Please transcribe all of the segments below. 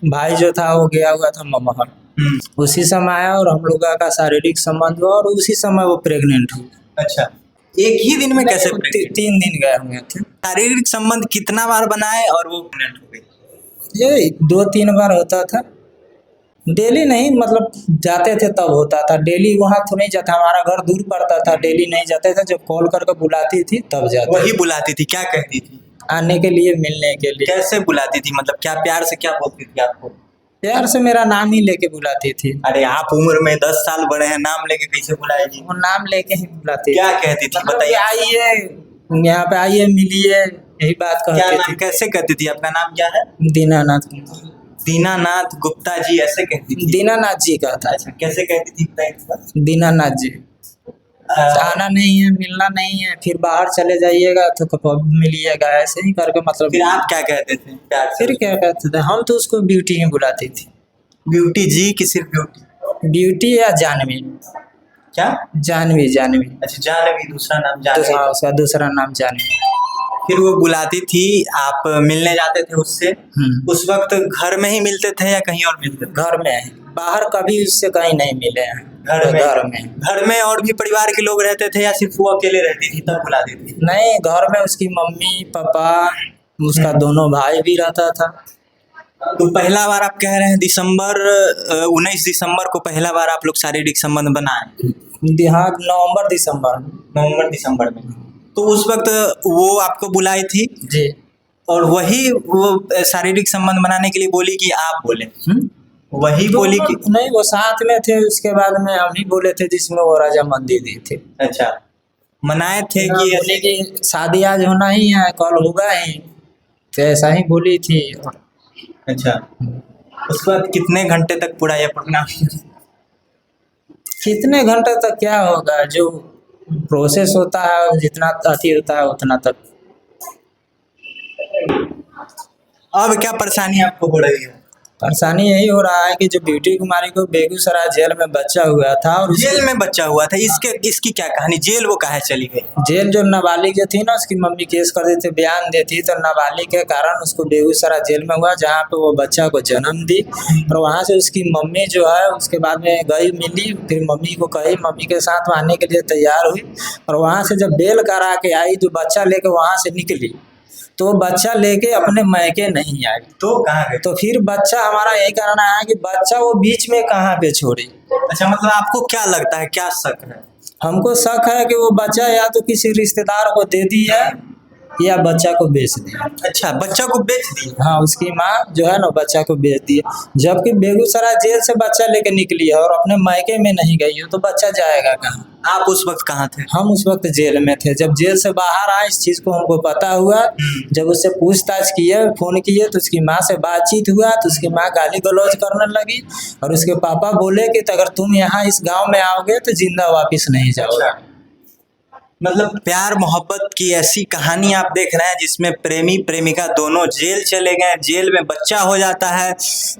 भाई जो था वो गया हुआ था ममहर। उसी समय आया और हम लोगों का शारीरिक संबंध हुआ और उसी समय वो प्रेग्नेंट हुई। अच्छा, एक ही दिन में कैसे pregnant? 3 दिन गए हुए थे। शारीरिक संबंध कितना बार बनाए और वो प्रेग्नेंट हो गई? ये 2-3 बार होता था, डेली नहीं, मतलब जाते थे तब होता था। डेली वहाँ तो नहीं जाता, हमारा घर दूर पड़ता था, डेली नहीं जाते थे। जब कॉल करके बुलाती थी तब जाते वही थे। बुलाती थी, क्या कहती थी? आने के लिए, मिलने के लिए। कैसे बुलाती थी, मतलब क्या प्यार से क्या बोलती थी आपको? प्यार से मेरा नाम ही लेके बुलाती थी। अरे आप उम्र में 10 साल बड़े हैं, नाम लेके कैसे बुलाएगी? वो नाम लेके ही बुलाती थी। क्या कहती थी मतलब बताइए? आइए यहाँ पे, आइए मिलिए, यही बात क्या कहती नाम, थी। कैसे कहती थी? आपका नाम क्या है? दीनानाथ। दीनानाथ गुप्ता जी ऐसे कहती थी? दीनानाथ जी का था। अच्छा, कैसे कहती थी बताइए थोड़ा। दीनानाथ जी। आना नहीं है, मिलना नहीं है, फिर बाहर चले जाइएगा तो कब मिलिएगा, ऐसे ही करके मतलब। फिर आप क्या कहते थे प्यार से? फिर क्या कहते थे, हम तो उसको ब्यूटी ही बुलाती थी। ब्यूटी जी कि सिर्फ ब्यूटी? ब्यूटी या जानवी। क्या? जानवी, जानवी। अच्छा, जानवी दूसरा नाम जानवी। हाँ, उसका दूसरा नाम जानवी। फिर वो बुलाती थी, आप मिलने जाते थे उससे? उस वक्त घर में ही मिलते थे या कहीं और मिलते थे? घर में है, बाहर कभी उससे कहीं नहीं मिले हैं। घर में? घर में। घर में और भी परिवार के लोग रहते थे या सिर्फ वो अकेले रहती थी तब बुलाती थी? नहीं, घर में उसकी मम्मी पापा, उसका दोनों भाई भी रहता था। तो पहला बार आप कह रहे हैं दिसंबर 19 दिसंबर को पहला बार आप लोग शारीरिक संबंध बनाए? हाँ, नवंबर दिसंबर। नवंबर दिसंबर में। तो उस वक्त वो आपको बुलाई थी जी। और वही वो शारीरिक संबंध बनाने के लिए बोली कि आप बोले? वही बोली कि नहीं, वो साथ में थे, उसके बाद में हम ही बोले थे जिसमें वो रजामंदी दी थी। अच्छा, मनाए थे हाँ, कि बोली कि शादी आज होना ही है, कल होगा ही, तो ऐसा ही बोली थी। अच्छा, उसके बाद कितने घंटे तक पूरा ये प्रोग्राम? कितने घंटे तक क्या होगा, जो प्रोसेस होता है जितना अति होता है उतना तक। अब क्या परेशानी आपको हो रही है? परेशानी यही हो रहा है कि जो ब्यूटी कुमारी को बेगूसराय जेल में बच्चा हुआ था, और जेल में बच्चा हुआ था, इसकी क्या कहानी? जेल वो काहे चली गई? जेल जो नाबालिग जो थी ना, उसकी मम्मी केस कर देती, बयान देती, तो नाबालिग के कारण उसको बेगूसराय जेल में हुआ, जहाँ पे वो बच्चा को जन्म दी। और वहाँ से उसकी मम्मी जो है उसके बाद में गई, मिली, फिर मम्मी को कही, मम्मी के साथ आने के लिए तैयार हुई। और वहाँ से जब बेल करा के आई, जो बच्चा लेके वहाँ से निकली, तो बच्चा लेके अपने मैके नहीं आई। तो कहाँ गए? तो फिर बच्चा, हमारा यही कहना है कि बच्चा वो बीच में कहाँ पे छोड़ी। अच्छा, मतलब आपको क्या लगता है, क्या शक है? हमको शक है कि वो बच्चा या तो किसी रिश्तेदार को दे दी है या बच्चा को बेच दिया। अच्छा, बच्चा को बेच दी? हाँ, उसकी माँ जो है ना बच्चा को बेच दी, जबकि बेगूसराय जेल से बच्चा लेके निकली है और अपने मायके में नहीं गई है, तो बच्चा जाएगा कहाँ? आप उस वक्त कहाँ थे? हम उस वक्त जेल में थे। जब जेल से बाहर आए, इस चीज को हमको पता हुआ, जब उससे पूछताछ किए, फोन किए, तो उसकी माँ से बातचीत हुआ, तो उसकी माँ गाली गलौज करने लगी। और उसके पापा बोले कि अगर तुम यहाँ इस गांव में आओगे तो जिंदा वापस नहीं जाओगे। मतलब प्यार मोहब्बत की ऐसी कहानी आप देख रहे हैं जिसमें प्रेमी प्रेमिका दोनों जेल चले गए, जेल में बच्चा हो जाता है,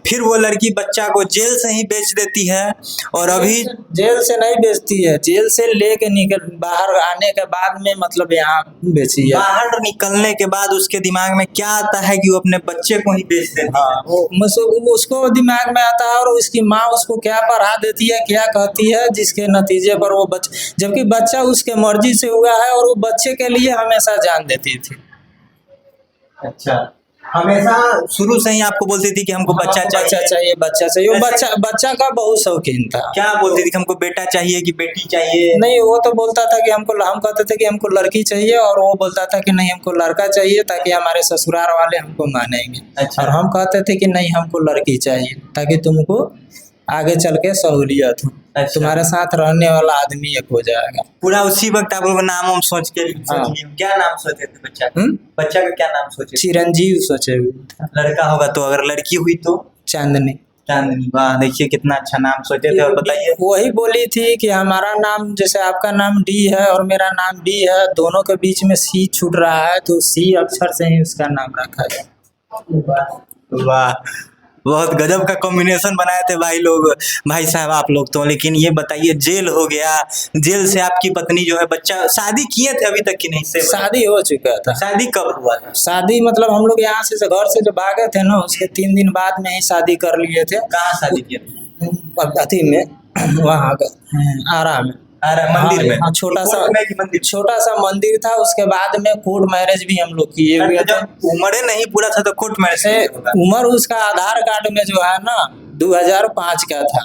फिर वो लड़की बच्चा को जेल से ही बेच देती है। और अभी जेल से नहीं बेचती है, जेल से लेके निकल बाहर आने के बाद में मतलब यहाँ बेची है। बाहर निकलने के बाद उसके दिमाग में क्या आता है कि वो अपने बच्चे को ही बेच देती है। हाँ, वो उसको दिमाग में आता है, और उसकी माँ उसको क्या पढ़ा देती है, क्या कहती है, जिसके नतीजे पर वो जबकि बच्चा उसके मर्जी से हुआ है, और वो बच्चे के लिए हमेशा जान देती थी। अच्छा, हमेशा शुरू से ही आपको बोलती थी कि हमको बच्चा चाहिए, बच्चा चाहिए। वो बच्चा का बहुत शौकीन था। क्या बोलती थी कि हमको बेटा चाहिए कि बेटी चाहिए? नहीं, वो तो बोलता था कि हम कहते थे कि हमको लड़की चाहिए, और वो बोलता था कि नहीं हमको लड़का चाहिए, ताकि हमारे ससुराल वाले हमको मानेंगे। अच्छा। और हम कहते थे कि नहीं हमको लड़की चाहिए, ताकि तुमको आगे चल के सहूलियत हो। अच्छा। तुम्हारे साथ रहने वाला आदमी एक हो जाएगा। पूरा उसी वक्त आप लोग नाम हम सोच के क्या नाम सोचे थे बच्चा का? बच्चा का क्या नाम सोचे? चिरंजीव सोचे हुए थे। लड़का होगा तो, अगर लड़की हुई तो? चांदनी। चांदनी, वाह, देखिए कितना अच्छा नाम सोचे थे। और बताइए। वही बोली थी कि हमारा नाम, जैसे आपका नाम डी है और मेरा नाम डी है, दोनों के बीच में सी छूट रहा है, तो सी अक्षर से ही उसका नाम रखा है। वाह, बहुत गजब का कॉम्बिनेशन बनाए थे भाई लोग, भाई साहब आप लोग तो। लेकिन ये बताइए, जेल हो गया, जेल से आपकी पत्नी जो है, बच्चा, शादी किए थे अभी तक कि नहीं से? शादी हो चुका था। शादी कब हुआ था? शादी मतलब हम लोग यहाँ से घर से जो भागे थे ना, उसके 3 दिन बाद में ही शादी कर लिए थे। कहाँ शादी किए थे? अथी में वहाँ आरा में, अरे मंदिर में? हाँ, छोटा सा कोर्ट में कि मंदिर? छोटा सा मंदिर था। उसके बाद में कोर्ट मैरिज भी हम लोग किए हुए थे। जब उम्र नहीं पूरा था तो कोर्ट मैरिज से उम्र उसका आधार कार्ड में जो है ना 2005 का था,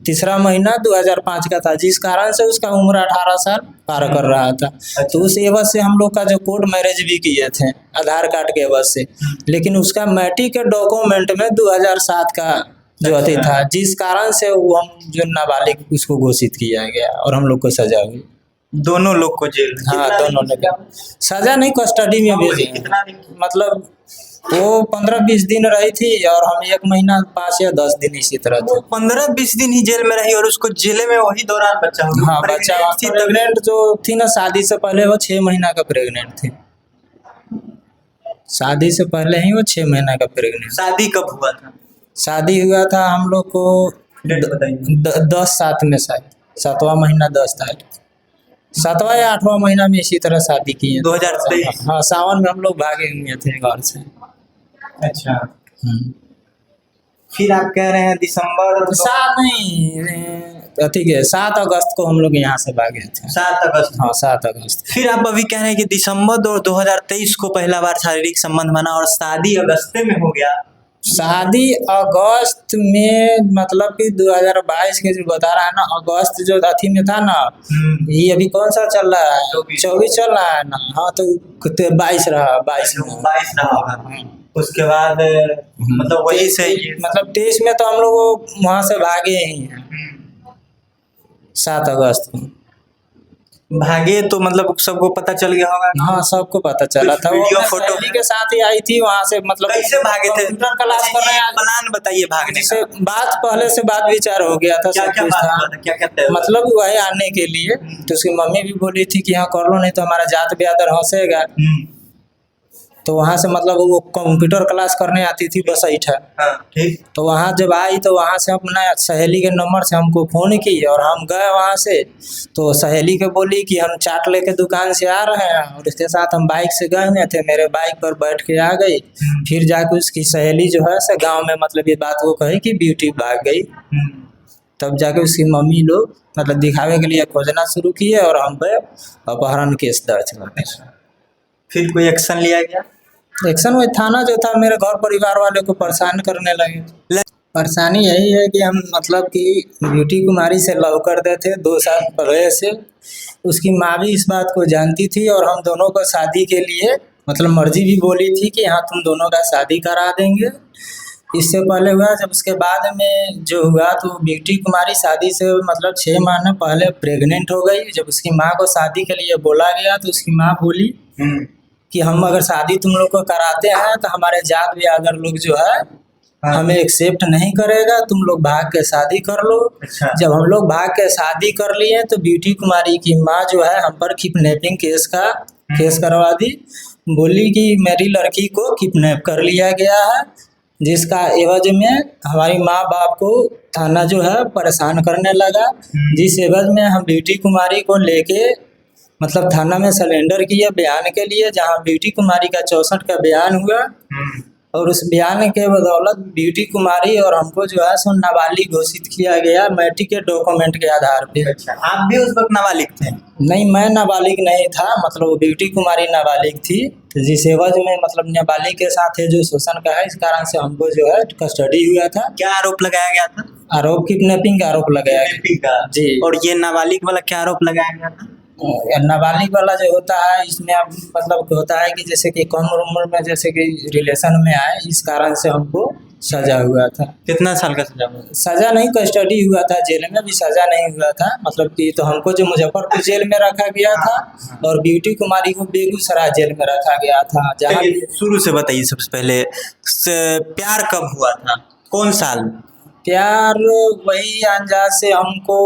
तीसरा महीना 2005 का था, जिस कारण से उसका उम्र 18 साल पार कर रहा था। तो उस एवज से हम लोग का जो कोर्ट मैरिज भी किए थे आधार कार्ड के एवज से। लेकिन उसका मैट्रिक के डॉक्यूमेंट में 2007 का जो अति था, जिस कारण से वो हम जो नाबालिग उसको घोषित किया गया और हम लोग को सजा हुई। दोनों लोग को जेल? हाँ, दोनों लोग सजा नहीं, कस्टडी में भेजे। मतलब वो 15-20 दिन रही थी और हम 1 महीना 5 या 10 दिन इसी तरह थे। 15-20 दिन ही जेल में रही और उसको जेल में वही दौरान बच्चा हो गया? हाँ, बच्चा प्रेग्नेंट जो थी ना, शादी से पहले वो 6 महीना का प्रेग्नेंट थी। शादी से पहले ही वो 6 महीना का प्रेग्नेंट। शादी कब हुआ था? शादी हुआ था हम लोग को 10/7 में, शायद 7वां महीना 10 तारीख, 7वां या 8वां महीना में इसी तरह शादी की है। 2023? हाँ, सावन में हम लोग भागे हुए थे घर से। अच्छा। फिर आप कह रहे हैं दिसंबर? 7 नहीं, ठीक है, 7 अगस्त को हम लोग यहाँ से भागे थे। 7 अगस्त? हाँ, 7 अगस्त। फिर आप अभी कह रहे हैं कि दिसंबर 2023 को पहला बार शारीरिक संबंध बना और शादी अगस्त में हो गया। शादी अगस्त में, मतलब कि 2022 के जो बता रहा है ना, अगस्त जो अथी में था ना, ये अभी कौन सा चल रहा है? 24 चल रहा है ना। हाँ, तो 22 रहा, 22 रहा होगा। उसके बाद मतलब वही से मतलब 23 में तो हम लोग वहाँ से भागे ही हैं। 7 अगस्त को भागे तो मतलब सबको पता चल गया होगा? हाँ, सबको पता चला था। वीडियो वो फोटो के साथ ही आई थी वहाँ से। मतलब कैसे भागे थे? क्लास कर रहे हैं। प्लान बताइए भागने से बात पहले से बात विचार हो गया था। क्या क्या बात हुआ था? क्या कहते हैं? मतलब वही आने के लिए तो उसकी मम्मी भी बोली थी कि हाँ कर लो, नहीं तो हमारा जात ब्यादर हंसेगा। तो वहाँ से मतलब वो कंप्यूटर क्लास करने आती थी बसैठा। ठीक। तो वहाँ जब आई तो वहाँ से अपना सहेली के नंबर से हमको फ़ोन की और हम गए वहाँ से। तो सहेली के बोली कि हम चाट लेके दुकान से आ रहे हैं और इसके साथ हम बाइक से गए हुए थे। मेरे बाइक पर बैठ के आ गई। फिर जाके उसकी सहेली जो है से गाँव में मतलब ये बात वो कही कि ब्यूटी भाग गई। तब जाके उसकी मम्मी लोग मतलब दिखावे के लिए खोजना शुरू किए और हम पे अपहरण केस दर्ज हुआ। फिर कोई एक्शन लिया गया? एक्शन वही थाना जो था, मेरे घर परिवार वाले को परेशान करने लगे। परेशानी यही है कि हम मतलब कि ब्यूटी कुमारी से लव करते थे 2 साल पहले से। उसकी माँ भी इस बात को जानती थी और हम दोनों को शादी के लिए मतलब मर्जी भी बोली थी कि हाँ तुम दोनों का शादी करा देंगे। इससे पहले हुआ, जब उसके बाद में जो हुआ तो ब्यूटी कुमारी शादी से मतलब 6 महीने पहले प्रेग्नेंट हो गई। जब उसकी माँ को शादी के लिए बोला गया तो उसकी माँ बोली कि हम अगर शादी तुम लोग को कराते हैं तो हमारे जात ब्यादर लोग जो है हमें एक्सेप्ट नहीं करेगा, तुम लोग भाग के शादी कर लो। अच्छा। जब हम लोग भाग के शादी कर लिए तो ब्यूटी कुमारी की माँ जो है हम पर किडनैपिंग केस करवा दी। बोली कि मेरी लड़की को किडनैप कर लिया गया है, जिसका एवज में हमारी माँ बाप को थाना जो है परेशान करने लगा। जिस एवज में हम ब्यूटी कुमारी को लेके मतलब थाना में सरेंडर किया बयान के लिए, जहाँ ब्यूटी कुमारी का 64 का बयान हुआ और उस बयान के बदौलत ब्यूटी कुमारी और हमको जो है सो नाबालिग घोषित किया गया मैट्रिक के डॉक्यूमेंट के आधार पे। अच्छा, आप भी उस वक्त नाबालिग थे? नहीं, मैं नाबालिग नहीं था, मतलब वो ब्यूटी कुमारी नाबालिग थी। जिस एवज में मतलब नाबालिग के साथ है जो शोषण का है, इस कारण से हमको जो है कस्टडी हुआ था। क्या आरोप लगाया गया था? आरोप किडनैपिंग का आरोप लगाया गया जी। और ये नाबालिग वाला क्या आरोप लगाया गया था? नाबालिग वाला जो होता है इसमें अब मतलब होता है कि जैसे कि कम उम्र में जैसे कि रिलेशन में आए, इस कारण से हमको सजा हुआ था। कितना साल का सजा हुआ? सजा नहीं, कस्टडी हुआ था, जेल में भी सजा नहीं हुआ था। मतलब कि तो हमको जो मुजफ्फरपुर जेल में रखा गया था और ब्यूटी कुमारी को बेगूसराय जेल में रखा गया था। जहाँ शुरू से बताइए, सबसे पहले प्यार कब हुआ था, कौन साल? प्यार वही अंदाज से हमको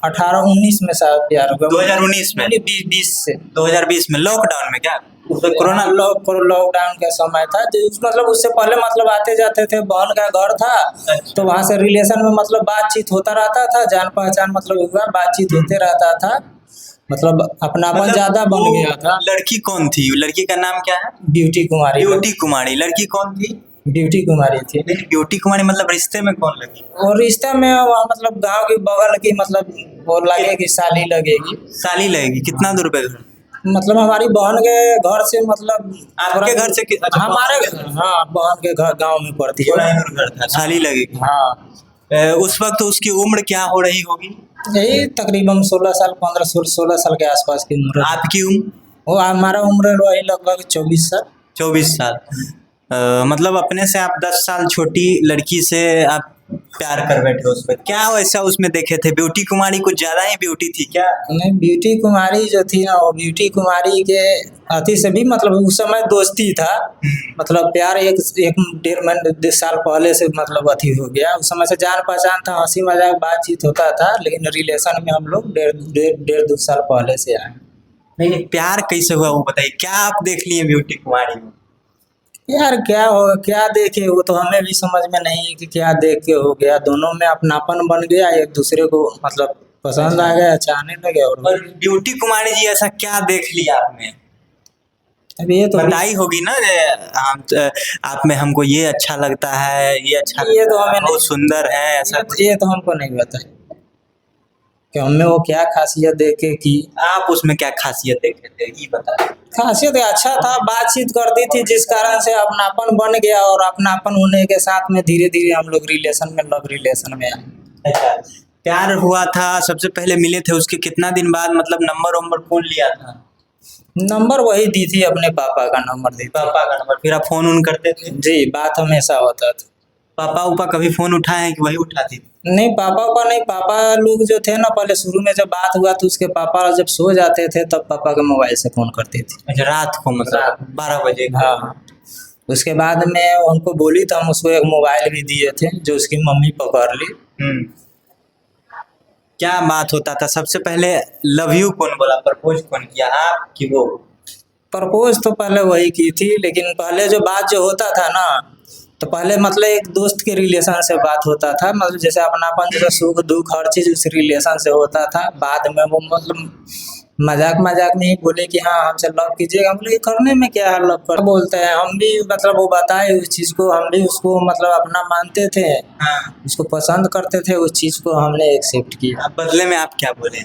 18-19 में शायद प्यार हुआ। 2019 में? 2020 से। 2020 में लॉकडाउन में क्या? उसमें कोरोना लॉकडाउन का समय था, तो मतलब उससे पहले मतलब आते जाते थे, बहन का घर था, तो वहाँ से रिलेशन में मतलब बातचीत होता रहता था, जान पहचान मतलब हुआ, बातचीत होते रहता था, मतलब अपनापन मतलब ज्यादा बन वो गया था। लड़की कौन थी? लड़की का नाम क्या है? ब्यूटी कुमारी। ब्यूटी कुमारी। लड़की कौन थी? ब्यूटी कुमारी थी। लेकिन ब्यूटी कुमारी मतलब रिश्ते में कौन लगी? और रिश्ते में वहाँ मतलब गांव के बगल की मतलब वो लगेगी, साली लगेगी। साली लगेगी। कितना दूर पे? मतलब हमारी बहन के घर से मतलब आपके घर से अच्छा, हमारे बहन के घर से। हाँ, बहन के घर गांव में पड़ती थोड़ा ही है। दूर घर था, साली लगेगी। हाँ, उस वक्त उसकी उम्र क्या हो रही होगी? यही तकरीबन 16 साल, 15-16 साल के आसपास की उम्र है। आपकी उम्र? वो हमारा उम्र वही लगभग 24 साल। 24 साल। मतलब अपने से आप 10 साल छोटी लड़की से आप प्यार कर बैठे उस पर। क्या वैसा उसमें देखे थे? ब्यूटी कुमारी कुछ ज्यादा ही ब्यूटी थी क्या? नहीं, ब्यूटी कुमारी जो थी ना, वो ब्यूटी कुमारी के अति से भी मतलब उस समय दोस्ती था, मतलब प्यार एक 1.5 साल पहले से मतलब अति हो गया। उस समय से जान पहचान था, हंसी मजाक बातचीत होता था, लेकिन रिलेशन में हम लोग 1.5-2 साल पहले से आए। नहीं, प्यार कैसे हुआ वो बताइए। क्या आप देख लिए ब्यूटी कुमारी में? यार क्या हो, क्या देखे, वो तो हमें भी समझ में नहीं है कि क्या देख के हो गया। दोनों में अपनापन बन गया, एक दूसरे को मतलब पसंद आ गया, चाहने लगे। और ब्यूटी कुमारी जी ऐसा क्या देख लिया आपने? अब ये तो बताई होगी ना आप में हमको ये अच्छा लगता है, ये अच्छा ये तो लगता है, हमें बहुत सुंदर है, ऐसा कुछ? ये तो हमको नहीं बताया कि हमें वो क्या खासियत देखे कि आप उसमें क्या खासियत देखे थे ये बता। खासियत अच्छा था, बातचीत करती थी, जिस कारण से अपनापन बन गया, और अपनापन होने के साथ में धीरे धीरे हम लोग लव रिलेशन में आए। अच्छा, प्यार हुआ था, सबसे पहले मिले थे, उसके कितना दिन बाद मतलब नंबर वंबर कौन लिया था? नंबर वही दी थी, अपने पापा का नंबर दी थी। पापा का नंबर। फिर आप फोन उन करते थे? जी, बात हमेशा होता था। पापा उपा कभी फोन उठाए हैं कि वही उठाती थी? नहीं, पापा का नहीं, पापा लोग जो थे ना, पहले शुरू में जब बात हुआ तो उसके पापा जब सो जाते थे तब पापा के मोबाइल से फोन करती थी। अच्छा, रात को मतलब 12 बजे? हाँ, उसके बाद में उनको बोली तो हम उसको एक मोबाइल भी दिए थे, जो उसकी मम्मी पकड़ ली। क्या बात होता था? सबसे पहले लव यू कौन बोला? प्रपोज कौन किया, आप कि वो? प्रपोज तो पहले वही की थी, लेकिन पहले जो बात जो होता था ना, तो पहले मतलब एक दोस्त के रिलेशन से बात होता था, मतलब जैसे अपनापन, जैसे सुख दुख हर चीज उस रिलेशन से होता था। बाद में वो मतलब मजाक मजाक में ही बोले कि हाँ हमसे लव कीजिएगा। हम बोले करने में क्या है, लव कर बोलते हैं। हम भी मतलब वो बताए उस चीज को, हम भी उसको मतलब अपना मानते थे, हाँ। उसको पसंद करते थे, उस चीज को हमने एक्सेप्ट किया। अब बदले में आप क्या बोले?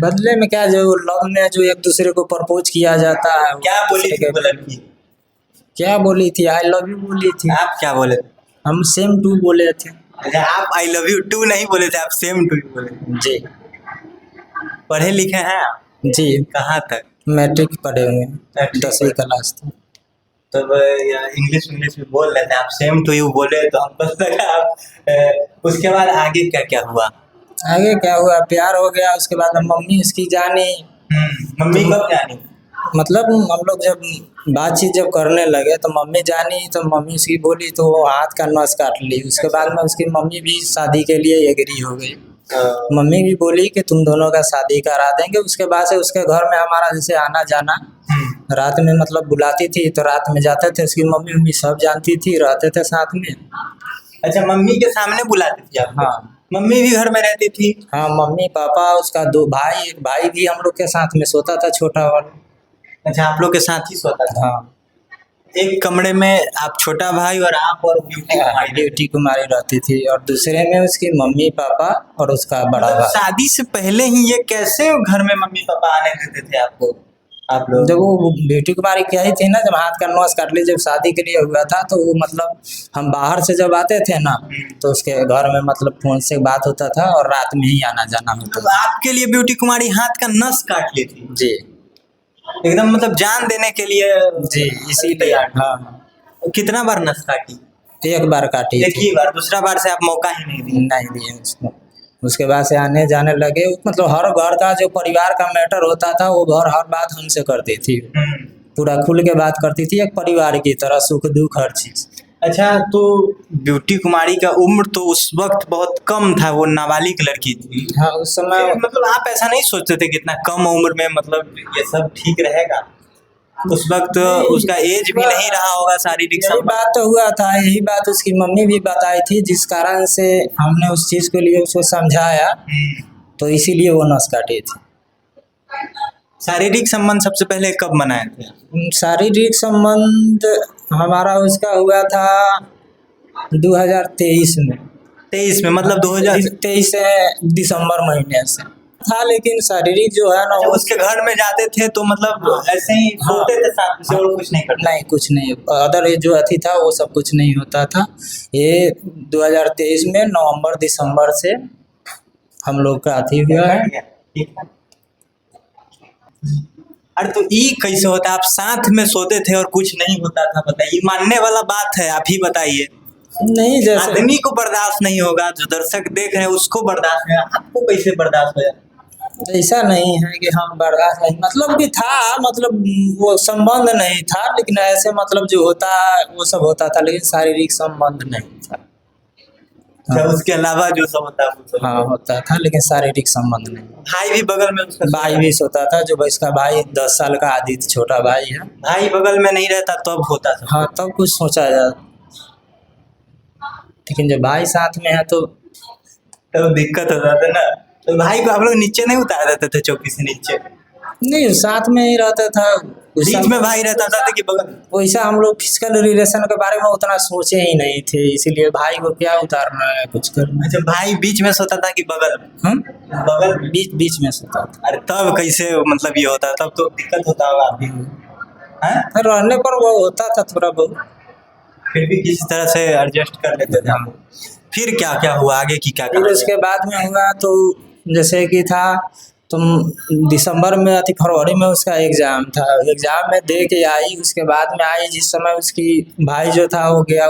बदले में क्या, जो लव में जो एक दूसरे को प्रपोज किया जाता है। क्या बोली थी वो लड़की? क्या बोली थी? आई लव यू बोली थी। आप क्या बोले? हम सेम टू बोले थे। अच्छा, आप आई लव यू टू नहीं बोले थे, आप सेम टू बोले। जी। पढ़े लिखे हैं आप? जी, कहाँ तक? मैट्रिक पढ़े हुए हैं, 10वीं क्लास तक। तब इंग्लिश इंग्लिश में बोल रहे थे, आप सेम टू यू बोले तो हमको लगा आप उसके बाद आगे क्या क्या हुआ? आगे क्या हुआ, प्यार हो गया। उसके बाद हम मम्मी उसकी जानी। मम्मी कब जानी? मतलब हम लोग जब बातचीत जब करने लगे तो मम्मी जानी, तो मम्मी उसकी बोली तो वो हाथ का नस काट ली। उसके बाद में उसकी मम्मी भी शादी के लिए एग्री हो गई। मम्मी भी बोली कि तुम दोनों का शादी करा देंगे। उसके बाद से उसके घर में हमारा जैसे आना जाना, रात में मतलब बुलाती थी तो रात में जाते थे। उसकी मम्मी उम्मी सब जानती थी, रहते थे साथ में। अच्छा, मम्मी के सामने बुलाती थी आप? हाँ। मम्मी भी घर में रहती थी? हाँ, मम्मी पापा, उसका 2 भाई, एक भाई भी हम लोग के साथ में सोता था, छोटा वाला। अच्छा, आप लोग के साथ ही सोता था? हाँ, एक कमरे में आप, छोटा भाई और आप और ब्यूटी कुमारी रहती थी, और दूसरे में उसकी मम्मी पापा और उसका बड़ा भाई। शादी से पहले ही ये कैसे घर में मम्मी पापा आने देते थे आपको? आप लोग जब वो ब्यूटी कुमारी क्या ही थी ना, जब हाथ का नस काट ली, जब शादी के लिए हुआ था, तो वो मतलब हम बाहर से जब आते थे ना, तो उसके घर में मतलब फोन से बात होता था और रात में ही आना जाना होता था। आपके लिए ब्यूटी कुमारी हाथ का नस काट ली थी? जी, एकदम मतलब जान देने के लिए? जी, इसीलिए। हाँ, कितना बार नस काटी? एक बार काटी एक थी। ही बार? दूसरा बार से आप मौका ही नहीं दिए? नहीं दिए उसको। उसके बाद से आने जाने लगे, मतलब हर घर का जो परिवार का मैटर होता था, वो घर हर बात हमसे करती थी, पूरा खुल के बात करती थी, एक परिवार की तरह, सुख दुख हर चीज। अच्छा, तो ब्यूटी कुमारी का उम्र तो उस वक्त बहुत कम था, वो नाबालिग लड़की थी। हाँ, उस समय मतलब आप ऐसा नहीं सोचते थे कि इतना कम उम्र में मतलब ये सब ठीक रहेगा? उस वक्त उसका एज भी नहीं रहा होगा शारीरिक यही संबंध। बात तो हुआ था, यही बात उसकी मम्मी भी बताई थी, जिस कारण से हमने उस चीज के लिए उसको समझाया, तो इसीलिए वो नस काटी थी। शारीरिक संबंध सबसे पहले कब बनाए थे? शारीरिक संबंध हमारा उसका हुआ था 2023 में। 23 में, मतलब 2023 दिसंबर महीने से था, लेकिन शारीरिक जो है ना जब वो उसके घर में जाते थे तो मतलब ऐसे ही हाँ। सोते थे साथ से और कुछ नहीं करते? नहीं, कुछ नहीं, अदर ये जो अथी था वो सब कुछ नहीं होता था। ये 2023 में नवंबर दिसंबर से हम लोग का अथी हुआ है। ठीक है। अरे तो ये कैसे होता है, आप साथ में सोते थे और कुछ नहीं होता था? बताइए, मानने वाला बात है, आप ही बताइए। नहीं, जैसे आदमी को बर्दाश्त नहीं होगा, जो दर्शक देख रहे हैं उसको बर्दाश्त है, आपको कैसे बर्दाश्त हो जाए? ऐसा नहीं है कि हम बर्दाश्त नहीं, मतलब कि था, मतलब वो संबंध नहीं था, लेकिन ऐसे मतलब जो होता है वो सब होता था, लेकिन शारीरिक संबंध नहीं था। अच्छा, उसके अलावा जो सब होता है वो सब। हाँ, होता था, लेकिन शारीरिक संबंध नहीं। भाई भी बगल में उसका भाई भी सोता था, जो इसका भाई 10 साल का आदित्य छोटा भाई है। भाई बगल में नहीं रहता तब होता था? हाँ, तब कुछ सोचा जाए, लेकिन जब भाई साथ में है तो तब दिक्कत हो जाता ना। तो भाई को आप लोग नीचे नहीं उतार देते थे, चौकी से नीचे? नहीं, साथ में ही रहता था। बीच में भाई रहता था कि बगल में? वैसा हम लोग फिजिकल रिलेशन के बारे में उतना सोचे ही नहीं थे, इसीलिए भाई को क्या उतारना है, कुछ करना अच्छा, भाई बीच में सोता था कि बगल में? है। बगल में। बीच बीच में सोता था। अरे तब कैसे मतलब ये होता, तब तो दिक्कत होता होगा आपकी, हैं? रहने पर वो होता था थोड़ा बहुत। फिर भी किसी तरह से एडजस्ट कर लेते थे हम। फिर क्या क्या हुआ आगे की क्या फिर उसके बाद में हुआ तो जैसे कि था, तुम दिसंबर में अति फरवरी में उसका एग्जाम था, एग्जाम में दे के आई, उसके बाद में आई जिस समय उसकी भाई जो था वो गया